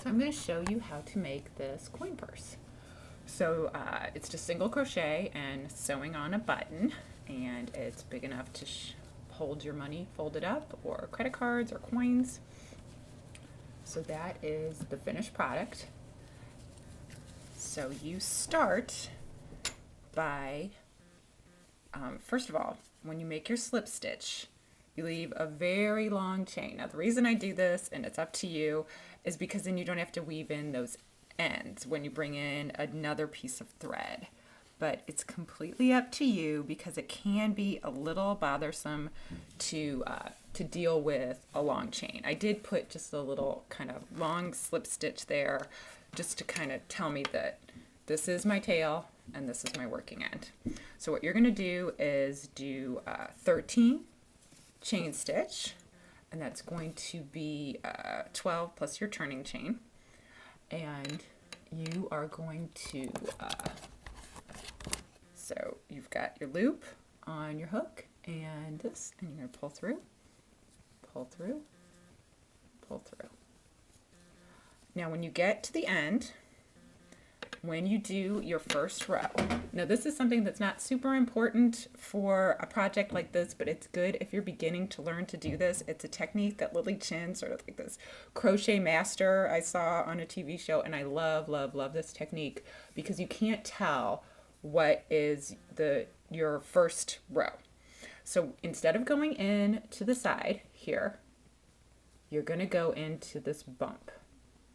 So I'm going to show you how to make this coin purse. So it's just single crochet and sewing on a button, and it's big enough to hold your money folded up, or credit cards or coins. So that is the finished product. So you start by, first of all, when you make your slip stitch, you leave a very long chain. Now the reason I do this, and it's up to you, is because then you don't have to weave in those ends when you bring in another piece of thread. But it's completely up to you, because it can be a little bothersome to deal with a long chain. I did put just a little kind of long slip stitch there, just to kind of tell me that this is my tail and this is my working end. So what you're going to do is do 13 chain stitch, and that's going to be 12 plus your turning chain, and you are going to so you've got your loop on your hook and this, and you're going to pull through, pull through, pull through. Now when you get to the end, when you do your first row, now this is something that's not super important for a project like this, but it's good if you're beginning to learn to do this. It's a technique that Lily Chin, sort of like this crochet master I saw on a TV show, and I love, love, love this technique, because you can't tell what is your first row. So instead of going in to the side here, you're going to go into this bump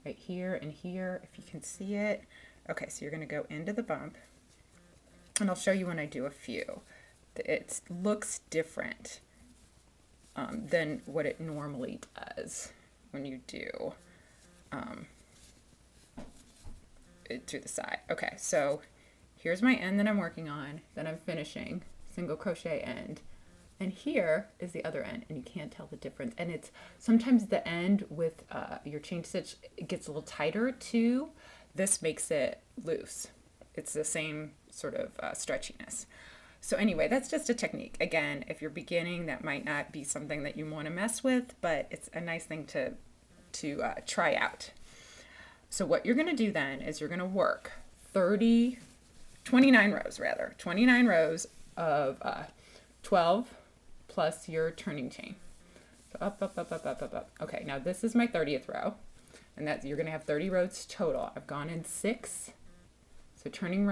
right here and here, if you can see it. Okay, so you're going to go into the bump, and I'll show you when I do a few. It looks different than what it normally does when you do it through the side. Okay, so here's my end that I'm working on, that I'm finishing, single crochet end, and here is the other end, and you can't tell the difference. And it's sometimes the end with your chain stitch, it gets a little tighter too. This makes it loose. It's the same sort of stretchiness. So anyway, that's just a technique. Again, if you're beginning, that might not be something that you want to mess with, but it's a nice thing to try out. So what you're going to do then is you're going to work 29 rows of 12 plus your turning chain. So up, up, up, up, up, up, up. Okay, now this is my 30th row. And that you're going to have 30 rows total. I've gone in 6. So turning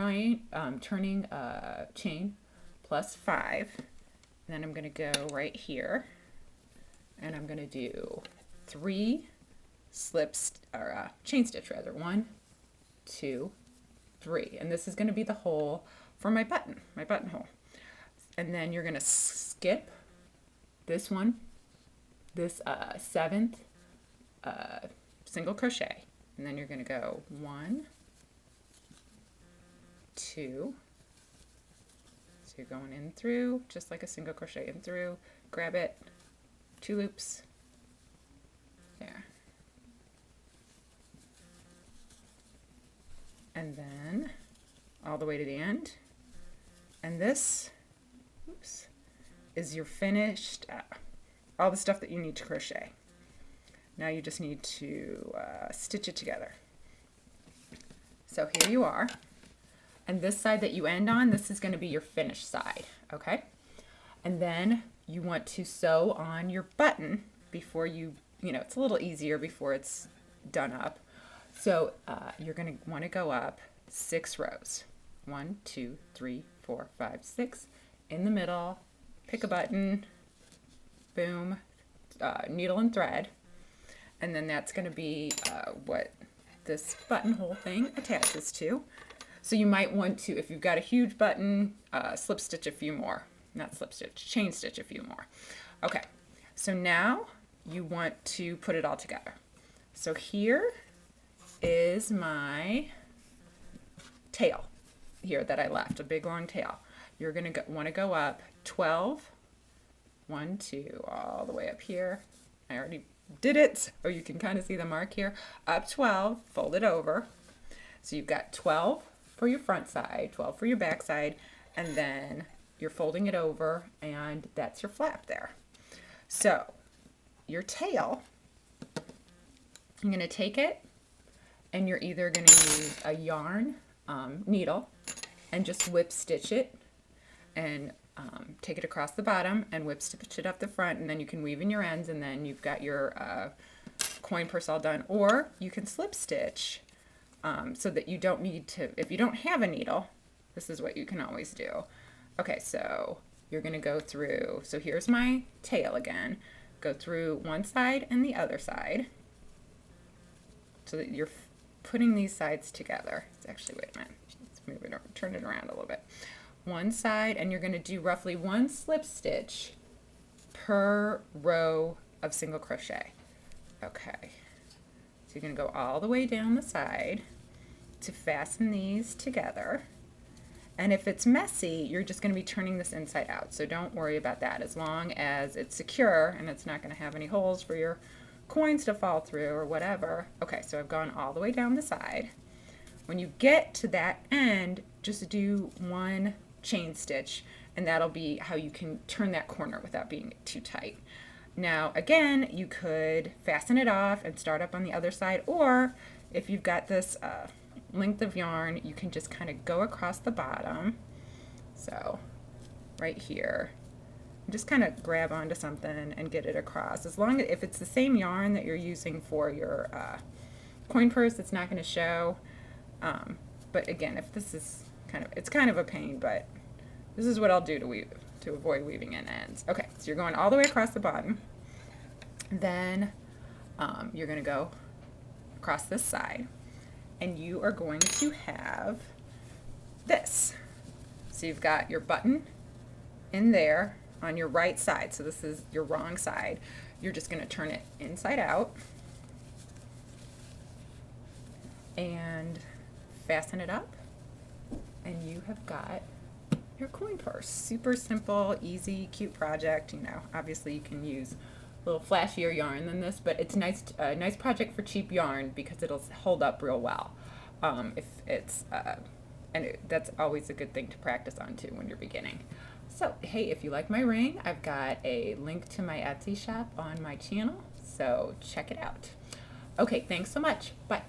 chain plus 5. And then I'm going to go right here, and I'm going to do 3 chain stitch rather. 1, 2, 3. And this is going to be the hole for my buttonhole. And then you're going to skip this one, this 7th single crochet, and then you're going to go 1, 2, so you're going in through just like a single crochet in through, grab it, 2 loops there, and then all the way to the end, and this is your finished all the stuff that you need to crochet. Now you just need to stitch it together. So here you are. And this side that you end on, this is going to be your finished side, okay? And then you want to sew on your button before it's a little easier before it's done up. So you're going to want to go up 6 rows. 1, 2, 3, 4, 5, 6. In the middle, pick a button, boom, needle and thread. And then that's going to be what this buttonhole thing attaches to. So you might want to, if you've got a huge button, slip stitch a few more. Not slip stitch, chain stitch a few more. Okay, so now you want to put it all together. So here is my tail here that I left, a big long tail. You're going to want to go up 12, 1, 2, all the way up here. I already did it, so you can kind of see the mark here. Up 12, fold it over. So you've got 12 for your front side, 12 for your back side, and then you're folding it over, and that's your flap there. So your tail, I'm going to take it and you're either going to use a yarn needle and just whip stitch it and take it across the bottom and whip stitch it up the front, and then you can weave in your ends, and then you've got your coin purse all done. Or you can slip stitch so that you don't need to, if you don't have a needle, this is what you can always do. Okay, so you're going to go through, so here's my tail again. Go through one side and the other side so that you're putting these sides together. It's actually, wait a minute, let's move it, turn it around a little bit. One side, and you're going to do roughly 1 slip stitch per row of single crochet. Okay, so you're going to go all the way down the side to fasten these together. And if it's messy, you're just going to be turning this inside out, so don't worry about that, as long as it's secure and it's not going to have any holes for your coins to fall through or whatever. Okay, so I've gone all the way down the side. When you get to that end, just do 1 chain stitch, and that'll be how you can turn that corner without being too tight. Now again, you could fasten it off and start up on the other side, or if you've got this length of yarn, you can just kind of go across the bottom, so right here, just kind of grab onto something and get it across. As long as, if it's the same yarn that you're using for your coin purse, it's not going to show, but again, if this is it's kind of a pain, but this is what I'll do to avoid weaving in ends. Okay, so you're going all the way across the bottom, then you're going to go across this side, and you are going to have this. So you've got your button in there on your right side, so this is your wrong side. You're just going to turn it inside out and fasten it up, and you have got your coin purse. Super simple, easy, cute project. You know, obviously you can use a little flashier yarn than this, but it's a nice project for cheap yarn because it'll hold up real well. If it's that's always a good thing to practice on too when you're beginning. So hey, if you like my ring, I've got a link to my Etsy shop on my channel, so check it out. Okay, thanks so much. Bye.